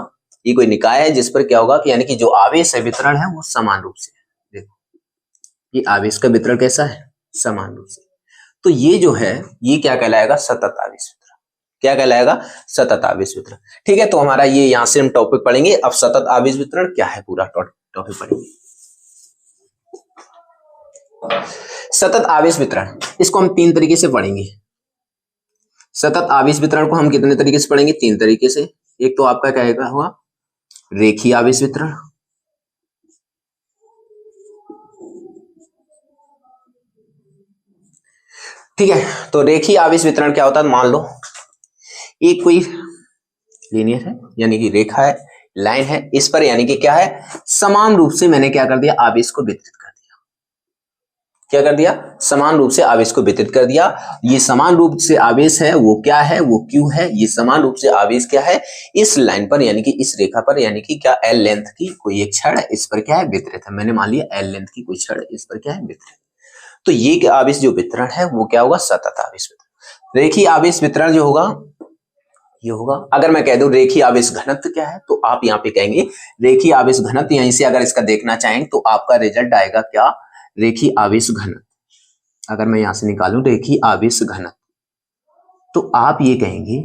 A: ये कोई निकाय है जिस पर क्या होगा कि यानी कि जो आवेश है वितरण है वो समान रूप से, देखो ये आवेश का वितरण कैसा है, समान रूप से, तो ये जो है ये क्या कहलाएगा, सतत आवेश, क्या कहलाएगा, सतत आवेश वितरण, ठीक है। तो हमारा ये यहाँ से हम टॉपिक पढ़ेंगे, अब सतत आवेश वितरण क्या है पूरा टॉपिक पढ़ेंगे। सतत आवेश वितरण, इसको हम तीन तरीके से पढ़ेंगे। सतत आवेश वितरण को हम कितने तरीके से पढ़ेंगे? तीन तरीके से। एक तो आपका क्या हुआ, रेखीय आवेश वितरण। ठीक है, तो रेखीय आवेश वितरण क्या होता है? मान लो एक कोई लीनियर है, यानी कि रेखा है, लाइन है, इस पर यानी कि क्या है, समान रूप से मैंने क्या कर दिया, आवेश को वितरित कर दिया। क्या कर दिया? समान रूप से आवेश को वितरित कर दिया। ये समान रूप से आवेश है वो क्या है? वो Q है। ये समान रूप से आवेश क्या है? इस लाइन पर यानी कि इस रेखा पर यानी कि क्या, L लेंथ की कोई एक छड़ है, इस पर क्या है, वितरित है। मैंने मान लिया L लेंथ की कोई छड़, इस पर क्या है, वितरित। तो ये क्या आवेश जो वितरण है वो क्या होगा? सतत आवेश वितरण। रेखीय आवेश वितरण जो होगा ये होगा। अगर मैं कह दूं रेखीय आवेश घनत्व क्या है, तो आप यहाँ पे कहेंगे रेखीय आवेश घनत्व। यहीं से अगर इसका देखना चाहें तो आपका रिजल्ट आएगा क्या? रेखीय आवेश घनत्व। अगर मैं यहां से निकालूं रेखीय आवेश घनत्व, तो आप ये कहेंगे,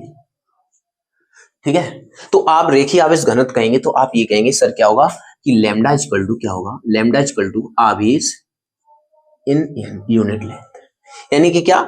A: ठीक है, तो आप रेखीय आवेश घनत्व कहेंगे तो आप ये कहेंगे सर क्या होगा कि लैम्डा इक्वल टू क्या होगा? लैम्डा इक्वल टू आवेश इन यूनिट लेंथ। यानी कि क्या?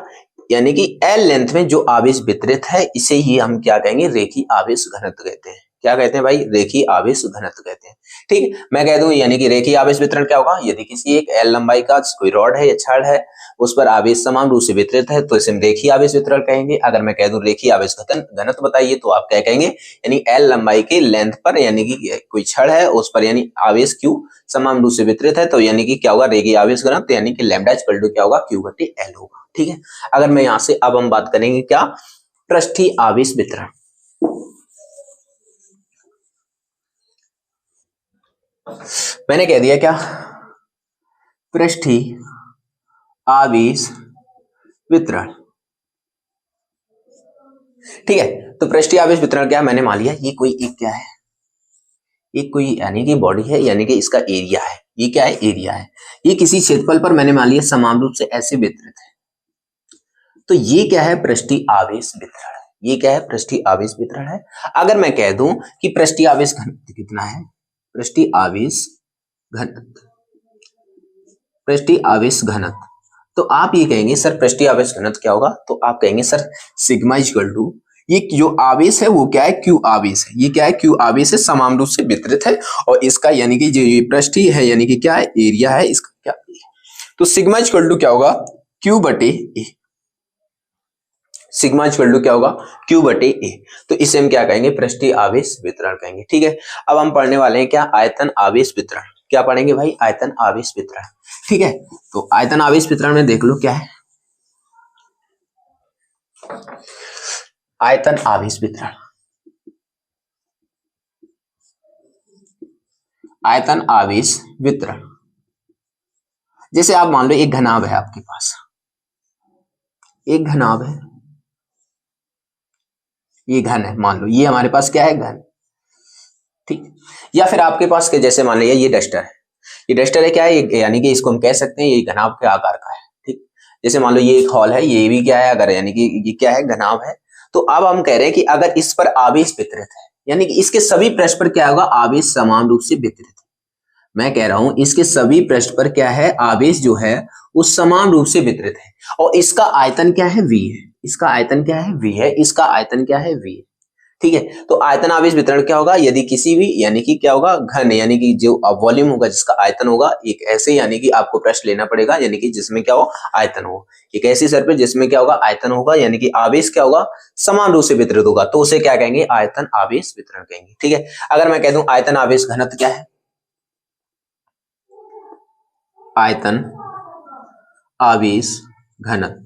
A: यानी कि एल लेंथ में जो आवेश वितरित है इसे ही हम क्या कहेंगे? रेखीय आवेश घनत्व कहते हैं। क्या कहते हैं भाई? रेखीय आवेश घनत्व कहते हैं। ठीक है, मैं कह दूं यानी कि रेखीय आवेश वितरण क्या होगा? यदि किसी एक एल लंबाई का कोई रॉड है या छड़ है, उस पर आवेश समान रूप से वितरित है, तो इसे हम रेखीय आवेश वितरण कहेंगे। अगर मैं कह दूं रेखीय आवेश घनत्व बताइए, तो आप क्या कहेंगे? यानी एल लंबाई के लेंथ पर यानी कि कोई छड़ है उस पर यानी आवेश क्यू समान रूप से वितरित है, तो यानी कि क्या होगा? रेखीय आवेश घनत्व यानी कि लैम्डा इक्वल टू क्या होगा? क्यू बटे एल होगा। ठीक है, अगर मैं यहां से अब हम बात करेंगे क्या? पृष्ठीय आवेश वितरण। मैंने कह दिया क्या? पृष्ठीय आवेश वितरण। ठीक है, तो पृष्ठीय आवेश वितरण क्या है? मैंने मान लिया ये कोई एक क्या है, एक कोई यानी कि बॉडी है, यानी कि इसका एरिया है। ये क्या है? एरिया है। ये किसी क्षेत्रफल पर मैंने मान लिया समान रूप से ऐसे वितरित है, तो ये क्या है? पृष्ठीय आवेश वितरण है। ये क्या है? पृष्ठीय आवेश वितरण है। अगर मैं कह दूं कि पृष्ठीय आवेश घनत्व कितना है? पृष्ठीय आवेश घनत्व, पृष्ठीय आवेश घनत्व, तो आप ये कहेंगे सर पृष्ठीय आवेश घनत्व क्या होगा? तो आप कहेंगे सर सिग्मा इक्वल टू, ये जो आवेश है वो क्या है? क्यू आवेश है। ये क्या है? क्यू आवेश है, समान रूप से वितरित है, और इसका यानी कि जो ये पृष्ठीय है यानी कि क्या है? एरिया है इसका क्या? तो सिग्मा इक्वल टू क्या होगा? क्यू बटे ए। सिग्मा इक्वल टू क्या होगा? क्यू बटे ए। तो इसे हम क्या कहेंगे? पृष्ठीय आवेश वितरण कहेंगे। ठीक है, अब हम पढ़ने वाले हैं क्या? आयतन आवेश वितरण। क्या पढ़ेंगे भाई? आयतन आवेश वितरण। ठीक है, तो आयतन आवेश वितरण में देख लो क्या है, आयतन आवेश वितरण। आयतन आवेश वितरण, जैसे आप मान लो एक घनाभ है आपके पास, एक घनाभ है, ये घन है, मान लो ये हमारे पास क्या है? घन। ठीक, या फिर आपके पास के जैसे मान लिया ये डस्टर है, ये डस्टर है क्या है? यानी कि इसको हम कह सकते हैं ये घनाभ के आकार का है। ठीक, जैसे मान लो ये एक हॉल है, ये भी क्या है? अगर यानी कि ये क्या है? घनाभ है। तो अब हम कह रहे हैं कि अगर इस पर आवेश वितरित है, यानी कि इसके सभी पृष्ठ पर क्या होगा? आवेश समान रूप से वितरित है। मैं कह रहा हूं इसके सभी पृष्ठ पर क्या है? आवेश जो है वो समान रूप से वितरित है, और इसका आयतन क्या है? v है। इसका आयतन क्या है? v है। इसका आयतन क्या है? v है। ठीक है, तो आयतन आवेश वितरण क्या होगा? यदि किसी भी यानी कि क्या होगा? घन यानी कि जो वॉल्यूम होगा जिसका आयतन होगा, एक ऐसे यानी कि आपको प्रश्न लेना पड़ेगा यानी कि जिसमें क्या हो? आयतन हो। एक ऐसी सर पे जिसमें क्या होगा? आयतन होगा, यानी कि आवेश क्या होगा? समान रूप से वितरित होगा, तो उसे क्या कहेंगे? आयतन आवेश वितरण कहेंगे। ठीक है, अगर मैं कह दूं आयतन आवेश घनत्व क्या है? आयतन आवेश घनत्व,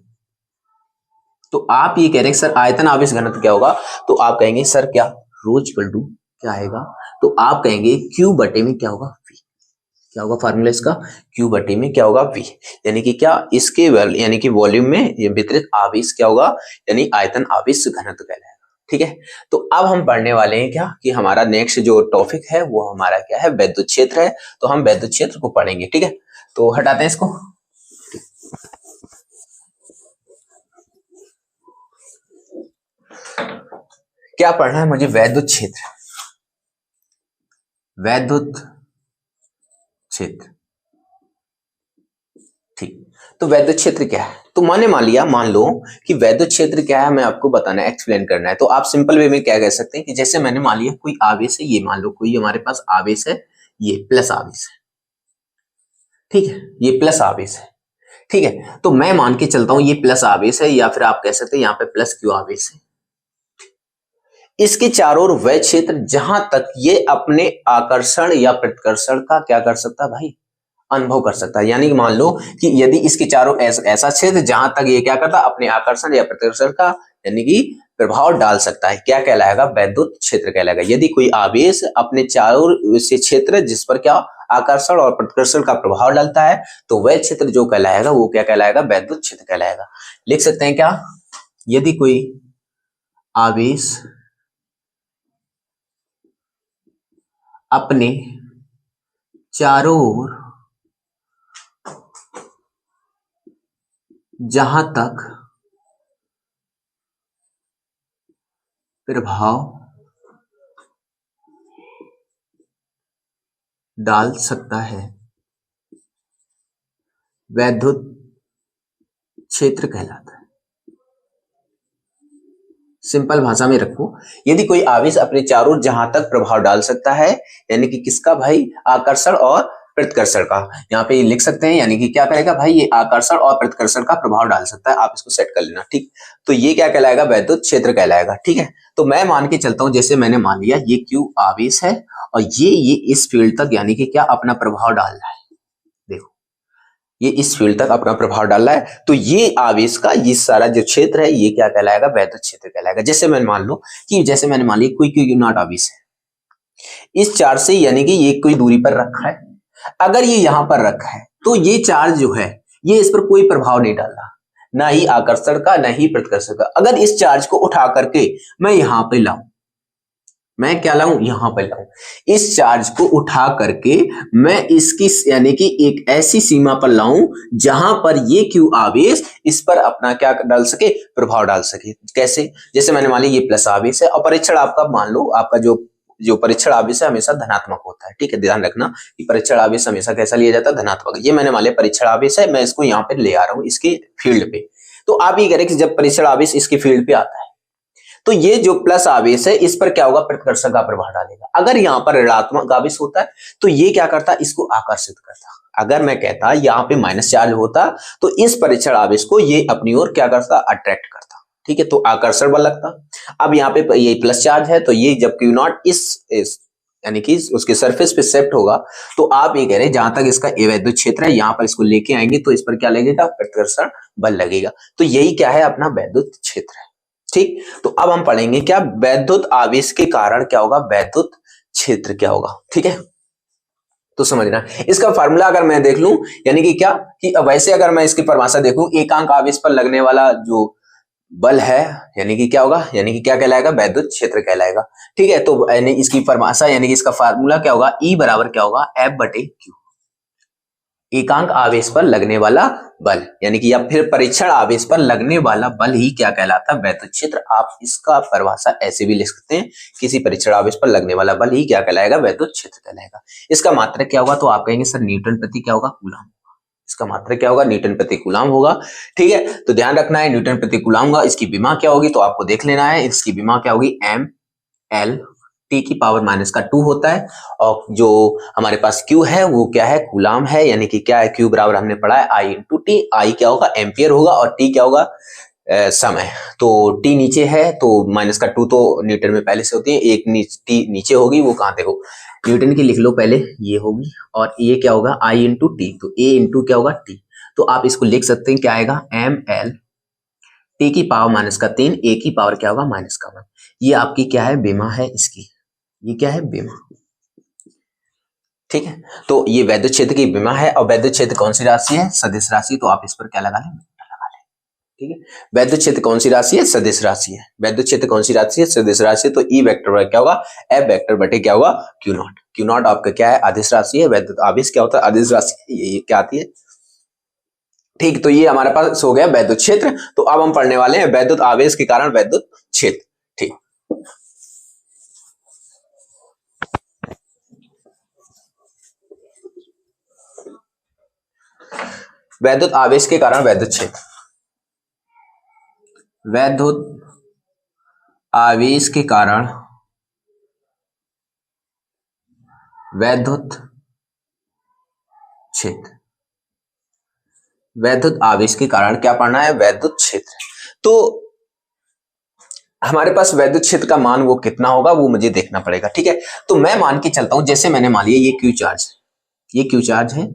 A: तो आप ये कह रहे हैं सर आयतन आवेश घनत्व क्या होगा? तो आप कहेंगे सर क्या? रो इक्वल टू क्या आएगा? तो आप कहेंगे क्यू बटे में क्या होगा? v। क्या होगा फार्मूला इसका? क्यू बटे में क्या होगा? v। यानी कि क्या? इसके यानी कि वॉल्यूम में वितरित आवेश क्या होगा? यानी आयतन आवेश घनत्व कहलाएगा। ठीक है, तो अब हम पढ़ने वाले हैं क्या कि हमारा नेक्स्ट जो टॉपिक है वो हमारा क्या है? वैद्युत क्षेत्र है। तो हम वैद्युत क्षेत्र को पढ़ेंगे। ठीक है, तो हटाते हैं इसको। क्या पढ़ना है मुझे? वैद्युत क्षेत्र। वैद्युत क्षेत्र, ठीक। तो वैद्युत क्षेत्र क्या है? तो मैंने मान लो कि वैद्युत क्षेत्र क्या है, मैं आपको बताना है, एक्सप्लेन करना है। तो आप सिंपल वे में क्या कह सकते हैं कि जैसे मैंने मान लिया कोई आवेश है, ये मान लो कोई हमारे पास आवेश है, ये प्लस आवेश है, ठीक है, ये प्लस आवेश है, ठीक है। तो मैं मान के चलता हूं ये प्लस आवेश है, या फिर आप कह सकते हैं यहाँ पे प्लस क्यू आवेश है। इसके चारों ओर वह क्षेत्र जहां तक ये अपने आकर्षण या प्रतिकर्षण का क्या कर सकता है भाई, अनुभव कर सकता है। यानी कि मान लो कि यदि इसके चारों ऐसा क्षेत्र जहां तक ये क्या करता है, अपने आकर्षण या प्रतिकर्षण का यानी कि प्रभाव डाल सकता है, क्या कहलाएगा, वैद्युत क्षेत्र कहलाएगा। यदि कोई आवेश अपने चारों ओर से क्षेत्र जिस पर क्या आकर्षण और प्रतिकर्षण का प्रभाव डालता है, तो वह क्षेत्र जो कहलाएगा वो क्या कहलाएगा, वैद्युत क्षेत्र कहलाएगा। लिख सकते हैं क्या, यदि कोई आवेश अपने चारों ओर जहां तक प्रभाव डाल सकता है, वैद्युत क्षेत्र कहलाता है। सिंपल भाषा में रखो, यदि कोई आवेश अपने चारों ओर जहां तक प्रभाव डाल सकता है, यानी कि किसका भाई, आकर्षण और प्रतिकर्षण का, यहाँ पे लिख सकते हैं, यानी कि क्या करेगा भाई, ये आकर्षण और प्रतिकर्षण का प्रभाव डाल सकता है। आप इसको सेट कर लेना, ठीक। तो ये क्या कहलाएगा, वैद्युत क्षेत्र कहलाएगा, ठीक है। तो मैं मान के चलता हूं, जैसे मैंने मान लिया ये क्यू आवेश है और ये इस फील्ड तक यानी कि क्या अपना प्रभाव डाल रहा है, देखो ये इस फील्ड तक अपना प्रभाव डाल रहा है, तो ये आवेश का ये सारा जो क्षेत्र है ये क्या कहलाएगा, वैद्युत क्षेत्र कहलाएगा। जैसे मैंने मान लो कि जैसे मैंने मान लिया कोई क्यू नॉट आवेश है, इस चार्ज से यानी कि ये कोई दूरी पर रखा है, अगर ये यहां पर रखा है तो ये चार्ज जो है ये इस पर कोई प्रभाव नहीं डाल रहा, ना ही आकर्षण का ना ही प्रतिकर्षण का। अगर इस चार्ज को उठा करके मैं यहां पे लाऊं, मैं क्या लाऊं, यहां पर लाऊं, इस चार्ज को उठा करके मैं इसकी यानी कि एक ऐसी सीमा पर लाऊं जहां पर ये क्यू आवेश इस पर अपना क्या डाल सके, प्रभाव डाल सके। कैसे, जैसे मैंने मान लिया ये प्लस आवेश है और परीक्षण आपका मान लो आपका जो जो परीक्षण आवेश है हमेशा धनात्मक होता है, ठीक है, ध्यान रखना कि परीक्षण आवेश हमेशा कैसा लिया जाता है, धनात्मक। ये मैंने मान लिया परीक्षण आवेश है, मैं इसको यहाँ पे ले आ रहा हूँ इसके फील्ड पे। तो आप ये करें कि जब परीक्षण आवेश इसके फील्ड पे आता है तो ये जो प्लस आवेश है इस पर क्या होगा, प्रतिकर्षण का प्रभाव डालेगा। अगर यहाँ पर ऋणात्मक आवेश होता है तो ये क्या करता है, इसको आकर्षित करता। अगर मैं कहता यहाँ पे माइनस चार्ज होता तो इस परीक्षण आवेश को ये अपनी ओर क्या करता, अट्रैक्ट करता, ठीक है, तो आकर्षण बल लगता। अब यहाँ पे ये प्लस चार्ज है तो ये जब क्यू नॉट इस यानी कि उसके सरफेस पे शिफ्ट होगा तो आप ये कह रहे हैं जहां तक इसका वैद्युत क्षेत्र है यहाँ पर इसको लेके आएंगे तो इस पर क्या लगेगा, प्रतिकर्षण बल लगेगा। तो यही क्या है, अपना वैद्युत क्षेत्र है, ठीक। तो अब हम पढ़ेंगे क्या, वैद्युत आवेश के कारण क्या होगा, वैद्युत क्षेत्र क्या होगा, ठीक है। तो समझना इसका फार्मूला अगर मैं देख लूं यानी कि क्या कि वैसे अगर मैं इसकी परिभाषा देखूं, एकांक आवेश पर लगने वाला जो बल है यानी कि क्या होगा, यानी कि क्या कहलाएगा, वैद्युत क्षेत्र कहलाएगा, ठीक है। तो यानी इसकी परिभाषा यानी कि इसका फार्मूला क्या होगा, ई बराबर क्या होगा, एफ बटे क्यू, एकांक आवेश पर लगने वाला बल यानी कि या फिर परीक्षण आवेश पर लगने वाला बल ही क्या कहलाता है, वैद्युत क्षेत्र। आप इसका परिभाषा ऐसे भी लिख सकते हैं, किसी परीक्षण आवेश पर लगने वाला बल ही क्या कहलाएगा, वैद्युत क्षेत्र कहलाएगा। इसका मात्रक क्या होगा, तो आप कहेंगे सर न्यूटन प्रति क्या होगा, कूलम। इसका मात्रक क्या होगा, न्यूटन प्रति कूलम होगा, ठीक है। तो ध्यान रखना है न्यूटन प्रति कूलम होगा। इसकी विमा क्या होगी तो आपको देख लेना है, इसकी विमा क्या होगी, एम एल टी की पावर माइनस का 2 होता है, और जो हमारे पास Q है वो क्या है, कूलाम है, यानी कि क्या है, Q बराबर हमने पढ़ा है I इंटू टी। आई क्या होगा, एम्पियर होगा, और T क्या होगा, समय। तो T नीचे है तो माइनस का 2 तो न्यूटन में पहले से होती है, एक T नीचे होगी, वो कहाँ देखो न्यूटन की लिख लो पहले, ये होगी, और ये क्या होगा, I इंटू टी, तो A इंटू क्या होगा, T। तो आप इसको लिख सकते हैं क्या आएगा, एम एल टी की पावर माइनस का 3, ए की पावर क्या होगा, माइनस का 1। ये आपकी क्या है, बीमा है इसकी, ये क्या है, बीमा, ठीक है। तो ये वैद्युत क्षेत्र की बीमा है, और वैद्युत क्षेत्र कौन सी राशि है, सदिश राशि। तो आप इस पर क्या लगा लें, लगा लें, ठीक है। वैद्युत क्षेत्र कौन सी राशि है, सदिश राशि है। वैद्युत क्षेत्र कौन सी राशि है, सदिश राशि है। तो ई वेक्टर क्या होगा, एफ वेक्टर बटे क्या होगा, क्यू नॉट। क्यू नॉट आपका क्या है, अदिश राशि है। वैद्युत आवेश क्या होता है, अदिश राशि, ये क्या आती है, ठीक। तो ये हमारे पास हो गया वैद्युत क्षेत्र। तो अब हम पढ़ने वाले हैं वैद्युत आवेश के कारण वैद्युत क्षेत्र, ठीक। वैद्युत आवेश के कारण वैद्युत क्षेत्र, वैद्युत आवेश के कारण वैद्युत क्षेत्र, वैद्युत आवेश के कारण क्या पढ़ना है, वैद्युत क्षेत्र। तो हमारे पास वैद्युत क्षेत्र का मान वो कितना होगा वो मुझे देखना पड़ेगा, ठीक है। तो मैं मान के चलता हूं, जैसे मैंने मान लिया ये क्यू चार्ज, ये क्यू चार्ज है,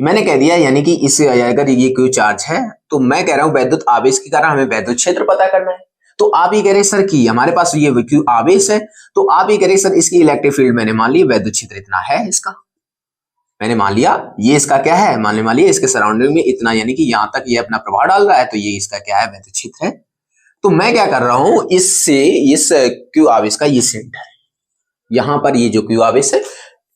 A: मैंने कह दिया यानी कि इस अगर ये क्यू चार्ज है तो मैं कह रहा हूं वैद्युत आवेश के कारण हमें वैद्युत क्षेत्र पता करना है। तो आप ये कह रहे सर कि हमारे पास ये क्यू आवेश है, तो आप ये कह रहे सर इसकी इलेक्ट्रिक फील्ड मैंने मान ली वैद्युत क्षेत्र इतना है, इसका मैंने मान लिया ये इसका क्या है, मान लिया इसके सराउंडिंग में इतना, यानी कि यहां तक ये अपना प्रभाव डाल रहा है, तो ये इसका क्या है, वैद्युत क्षेत्र है। तो मैं क्या कर रहा हूं, इससे इस क्यू आवेश का ये सेंटर है, यहां पर ये जो क्यू आवेश है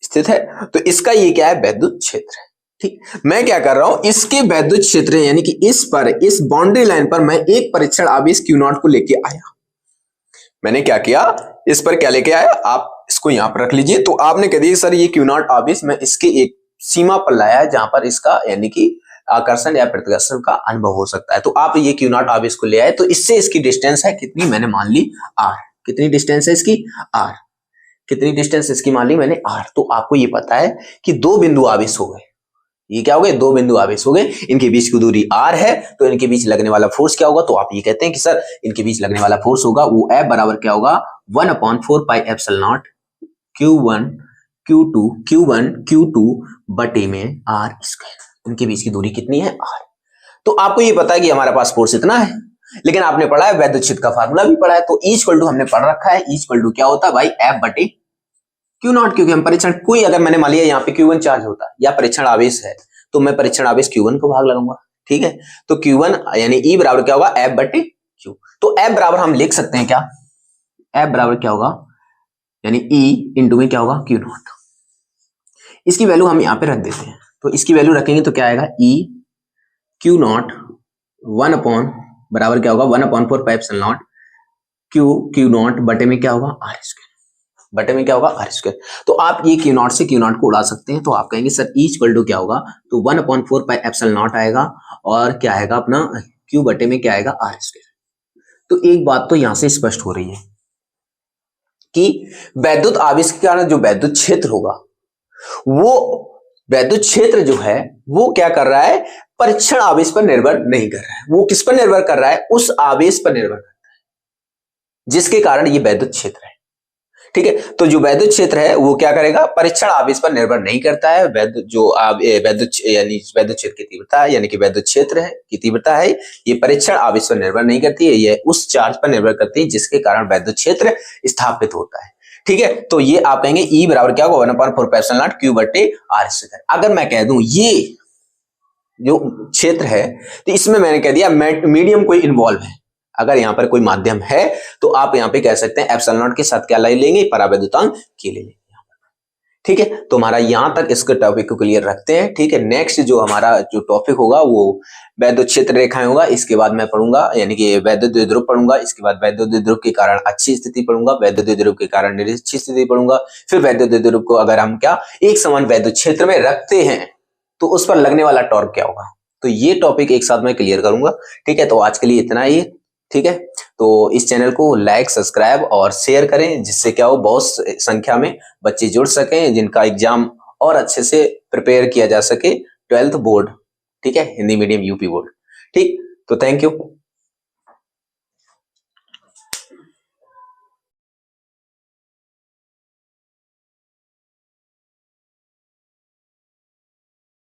A: स्थित है, तो इसका ये क्या है, वैद्युत क्षेत्र है, ठीक। मैं क्या कर रहा हूं, इसके वैद्युत क्षेत्र यानी कि इस पर, इस बाउंड्री लाइन पर मैं एक परीक्षण आवेश क्यू नॉट को लेके आया। मैंने क्या किया, इस पर क्या लेके आया, आप इसको यहां पर रख लीजिए। तो आपने कह दिया सर ये क्यू नॉट आवेश मैं इसके एक सीमा पर लाया है जहां पर इसका यानी कि आकर्षण या प्रतिकर्षण का अनुभव हो सकता है। तो आप ये क्यू नॉट आवेश को ले आए, तो इससे इसकी डिस्टेंस है कितनी, मैंने मान ली आर। कितनी डिस्टेंस है इसकी, आर। कितनी डिस्टेंस इसकी मान ली मैंने, आर। तो आपको ये पता है कि दो बिंदु आवेश हो गए, ये क्या हो गए, दो बिंदु आवेश हो गए, इनके बीच की दूरी आर है, तो इनके बीच लगने वाला फोर्स क्या होगा, तो आप ये कहते हैं कि सर इनके बीच लगने वाला फोर्स होगा वो F बराबर क्या होगा, 1/4 pi epsilon not Q1 Q2 बटे में R स्क्वायर। इनके बीच की दूरी कितनी है, R। तो आपको ये पता है कि हमारे पास फोर्स इतना है, लेकिन आपने पढ़ा है वैद्युत क्षेत्र का फार्मूला भी पढ़ा है, तो E इक्वल टू हमने पढ़ रखा है, E इक्वल टू क्या होता है भाई, F बटे क्यू नॉट, क्योंकि हम परीक्षण कोई अगर मैंने मान लिया यहाँ पे Q1 चार्ज होता या परीक्षण आवेश है, तो मैं परीक्षण आवेश Q1 को भाग लगाऊंगा, ठीक है। तो Q1 यानी E बराबर क्या होगा, F बटे Q। तो F बराबर हम लिख सकते हैं क्या, F बराबर क्या होगा, यानी E इंटू में क्या होगा, Q नॉट। इसकी वैल्यू हम यहाँ पे रख देते हैं, तो इसकी वैल्यू रखेंगे तो क्या आएगा, E Q नॉट 1 बराबर क्या होगा, 1/4 pi epsilon not Q not बटे में क्या होगा, R स्क्वायर। बटे में क्या होगा, आर स्क्वायर। तो आप ये क्यू नॉट से क्यू नॉट को उड़ा सकते हैं, तो आप कहेंगे सर E इक्वल टू क्या होगा, तो 1/4 पाई एप्सिलॉन नॉट आएगा, और क्या आएगा अपना Q बटे में क्या आएगा, आर स्क्वायर। तो एक बात तो यहां से स्पष्ट हो रही है कि वैद्युत आवेश के कारण जो वैद्युत क्षेत्र होगा, वो वैद्युत क्षेत्र जो है वो क्या कर रहा है, परीक्षण आवेश पर निर्भर नहीं कर रहा है, वो किस पर निर्भर कर रहा है, उस आवेश पर निर्भर करता है जिसके कारण ये वैद्युत क्षेत्र है, ठीक है। तो जो वैद्युत क्षेत्र है वो क्या करेगा, परीक्षण आवेश पर निर्भर नहीं करता है। वैद्युत जो वैद्युत यानी वैद्युत क्षेत्र की तीव्रता है, यानी कि वैद्युत क्षेत्र है की तीव्रता है, ये परीक्षण आवेश पर निर्भर नहीं करती है, ये उस चार्ज पर निर्भर करती है जिसके कारण वैद्युत क्षेत्र स्थापित होता है, ठीक है। तो ये आप कहेंगे E बराबर क्या होगा, 1/4 पाई एप्सिलॉन नॉट Q बटे R स्क्वायर। अगर मैं कह दूं ये जो क्षेत्र है, तो इसमें मैंने कह दिया मीडियम कोई इन्वॉल्व है, अगर यहां पर कोई माध्यम है तो आप यहां पे कह सकते हैं एप्सिलॉन नॉट के साथ क्या ले लेंगे, परावैद्युतांक के ले लेंगे, ठीक है। तो हमारा यहां तक इसके टॉपिक को क्लियर रखते हैं, ठीक है। नेक्स्ट जो हमारा जो टॉपिक होगा वो वैद्युत क्षेत्र रेखाएं होगा, इसके बाद मैं पढ़ूंगा यानी कि वैद्युत द्विध्रुव पढ़ूंगा, इसके बाद वैद्युत द्विध्रुव के कारण अच्छी स्थिति पढ़ूंगा, वैद्युत द्विध्रुव के कारण निरक्षी स्थिति पढ़ूंगा, फिर वैद्युत द्विध्रुव को अगर हम क्या एक समान वैद्युत क्षेत्र में रखते हैं तो उस पर लगने वाला टॉर्क क्या होगा, तो ये टॉपिक एक साथ मैं क्लियर करूंगा, ठीक है। तो आज के लिए इतना ही, ठीक है। तो इस चैनल को लाइक, सब्सक्राइब और शेयर करें, जिससे क्या हो बहुत संख्या में बच्चे जुड़ सकें जिनका एग्जाम और अच्छे से प्रिपेयर किया जा सके, 12th बोर्ड, ठीक है, हिंदी मीडियम यूपी बोर्ड, ठीक। तो थैंक यू।